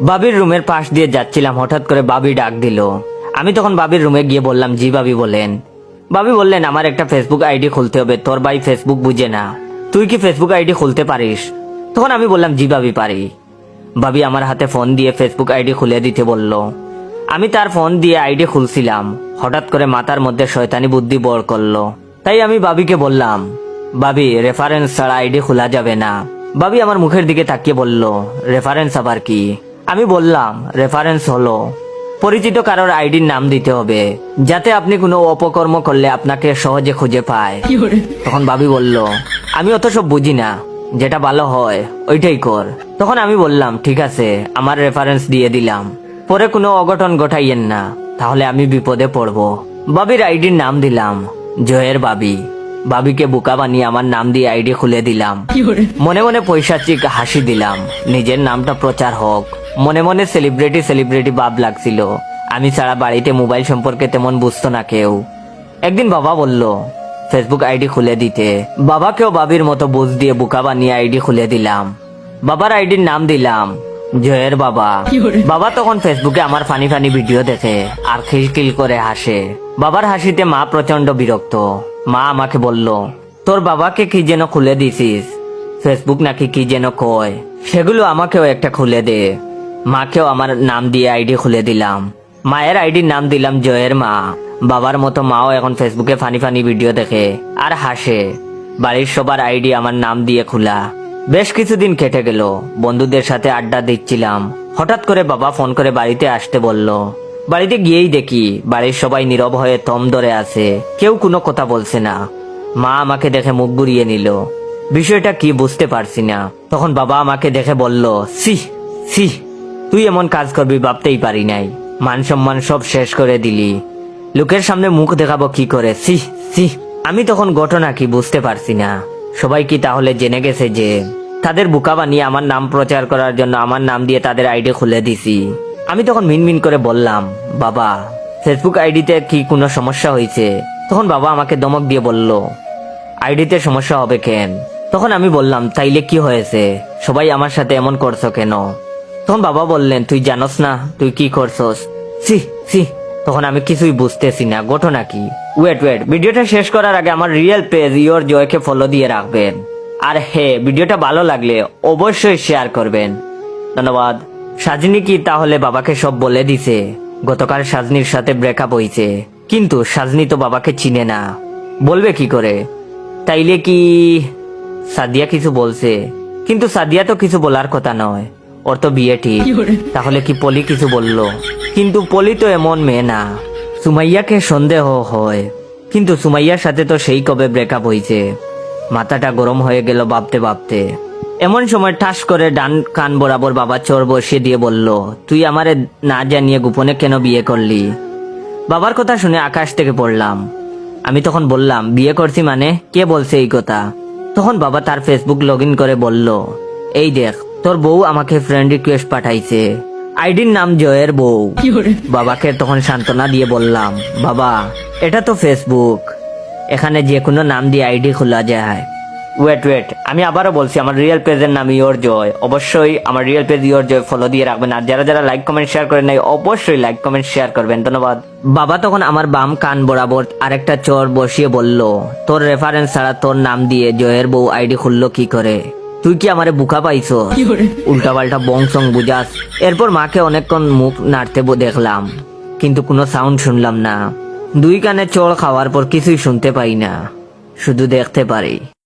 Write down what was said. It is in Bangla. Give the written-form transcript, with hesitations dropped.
বাবির রুমের পাশ দিয়ে যাচ্ছিলাম, হঠাৎ করে বাবি ডাক দিল। আমি তখন বাবির রুমে গিয়ে বললাম, জি বাবি বলেন। বাবি বললেন, আমার একটা ফেসবুক আইডি খুলতে হবে, তোর ভাই ফেসবুক বুঝে না, তুই কি ফেসবুক আইডি খুলতে পারিস? তখন আমি বললাম, জি বাবি পারি। বাবি আমার হাতে ফোন দিয়ে ফেসবুক আইডি খুলে দিতে বলল। আমি তার ফোন দিয়ে আইডি খুলছিলাম, হঠাৎ করে মাথার মধ্যে শয়তানি বুদ্ধি বড় করলো। তাই আমি বাবিকে বললাম, বাবি রেফারেন্স ছাড়া আইডি খোলা যাবে না। বাবি আমার মুখের দিকে তাকিয়ে বলল, রেফারেন্স আবার কি? আমি বললাম, রেফারেন্স হলো পরিচিত কারোর আইডির নাম দিতে হবে, যাতে আপনি কোনো অপকর্ম করলে আপনাকে সহজে খুঁজে পায়। তখন বাবি বলল, আমি অত সব বুঝি না, যেটা ভালো হয় ওইটাই কর। তখন আমি বললাম, ঠিক আছে, আমার রেফারেন্স দিয়ে দিলাম, পরে কোনো অঘটন ঘটাইয়েন না, তাহলে আমি বিপদে পড়ব। বাবির আইডির নাম দিলাম জয়ের বাবি। বাবিকে বোকা বানিয়ে আমার নাম দিয়ে আইডি খুলে দিলাম। মনে মনে পৈশাচিক হাসি দিলাম, নিজের নামটা প্রচার হোক। মনে মনে সেলিব্রিটি ভাব লাগছিল। আমি ছাড়া বাড়িতে মোবাইল সম্পর্কে তেমন বুঝতো না কেউ। একদিন বাবা বলল ফেসবুক আইডি খুলে দিতে। বাবাকেও বাবির মতো বুঝ দিয়ে বোকা বানিয়ে আইডি খুলে দিলাম। বাবার আইডির নাম দিলাম জয়ের বাবা। বাবা তখন ফেসবুকে আমার ফানি ফানি ভিডিও দেখে আর খিলখিল করে হাসে। বাবার হাসিতে মা প্রচন্ড বিরক্ত। মা আমাকে বলল, তোর বাবাকে কি যেন খুলে দিছিস, ফেসবুক নাকি কি যেন কয়, সেগুলো আমাকেও একটা খুলে দে। মাকেও আমার নাম দিয়ে আইডি খুলে দিলাম। মায়ের আইডির নাম দিলাম জয়ের মা। বাবার মতো মাও এখন ফেসবুকে ফানি ফানি ভিডিও দেখে আর হাসে। বাড়ির সবার আইডি আমার নাম দিয়ে খোলা। বেশ কিছুদিন কেটে গেল, বন্ধুদের সাথে আড্ডা দিচ্ছিলাম। হঠাৎ করে বাবা ফোন করে বাড়িতে আসতে বলল। বাড়িতে গিয়েই দেখি বাড়ির সবাই নীরব হয়ে থম ধরে আছে, কেউ কোনো কথা বলছে না। মা আমাকে দেখে মুখ ঘুরিয়ে নিল, বিষয়টা কি বুঝতে পারছি না। তখন বাবা আমাকে দেখে বলল, সি সি, তুই এমন কাজ করবি ভাবতেই পারি নাই, মান সম্মান সব শেষ করে দিলি, লোকের সামনে মুখ দেখাবো কি করে, সি সি। আমি তখন ঘটনা কি বুঝতে পারছি না। সবাই কি তাহলে জেনে গেছে যে তাদের বোকা বানিয়ে আমার নাম প্রচার করার জন্য আমার নাম দিয়ে তাদের আইডি খুলে দিছি? আমি তখন মিনমিন করে বললাম, বাবা ফেসবুক আইডিতে কি কোনো সমস্যা হয়েছে? তখন বাবা আমাকে ধমক দিয়ে বলল, আইডিতে সমস্যা হবে কেন? তখন আমি বললাম, তাইলে কি হয়েছে, সবাই আমার সাথে এমন করছো কেন? তখন বাবা বললেন, তুই জানোস না তুই কি করছস? সি সি। তখন আমি কিছুই বুঝতেছি না, ঘটনা কি? ওয়েট, ভিডিওটা শেষ করার আগে আমার রিয়েল পেজ ইওর জয়কে ফলো দিয়ে রাখবেন। আর হ্যাঁ, ভিডিওটা ভালো লাগলে অবশ্যই শেয়ার করবেন। ধন্যবাদ। সাজনি কি তাহলে বাবাকে সব বলে দিছে? গতকাল সাজনির সাথে ব্রেকআপ হয়েছে, কিন্তু সাজনি তো বাবাকে চিনে না, বলবে কি করে? তাইলে কি সাদিয়া কিছু বলছে? কিন্তু সাদিয়া তো কিছু বলার কথা নয়, ওর তো বিয়ে ঠিক। তাহলে কি পলি কিছু বললো? কিন্তু পলি তো এমন মেয়ে না। সুমাইয়াকে সন্দেহ হয়, কিন্তু সুমাইয়ার সাথে তো সেই কবে ব্রেকআপ হয়েছে। মাথাটা গরম হয়ে গেল ভাবতে ভাবতে। এমন সময় ঠাস করে ডান কান বরাবর বাবা চোর বসিয়ে দিয়ে বলল, তুই আমারে না জানিয়ে গোপনে কেন বিয়ে করলি? বাবার কথা শুনে আকাশ থেকে পড়লাম। আমি তখন বললাম, বিয়ে করছি মানে? কে বলছে এই কথা? তখন বাবা তার ফেসবুক লগ ইন করে বলল, এই দেখ, তোর বউ আমাকে ফ্রেন্ড রিকোয়েস্ট পাঠাইছে, আইডির নাম জয়ের বউ। বাবাকে তখন সান্ত্বনা দিয়ে বললাম, বাবা এটা তো ফেসবুক, এখানে যে কোনো নাম দিয়ে আইডি খোলা যায়। ওয়েট, আমি আবারও বলছি, আমার রিয়েল পেজের নাম ইওর জয়। অবশ্যই আমার real page your joy follow দিয়ে রাখবেন। আর যারা যারা লাইক কমেন্ট শেয়ার করেন নাই, অবশ্যই লাইক কমেন্ট শেয়ার করবেন। ধন্যবাদ। বাবা তখন আমার বাম কান বরাবর আরেকটা চোর বসিয়ে বলল, তোর রেফারেন্স ছাড়া তোর নাম দিয়ে জয়ের বউ আইডি খুললো কি করে? তুই কি আমারে বুকা পাইছো? উল্টা পাল্টা বংশং বুঝাস। এরপর মাকে অনেকক্ষণ মুখ নাড়তে দেখলাম, কিন্তু কোনো সাউন্ড শুনলাম না। দুই কানে চোর খাওয়ার পর কিছুই শুনতে পাই না, শুধু দেখতে পারি।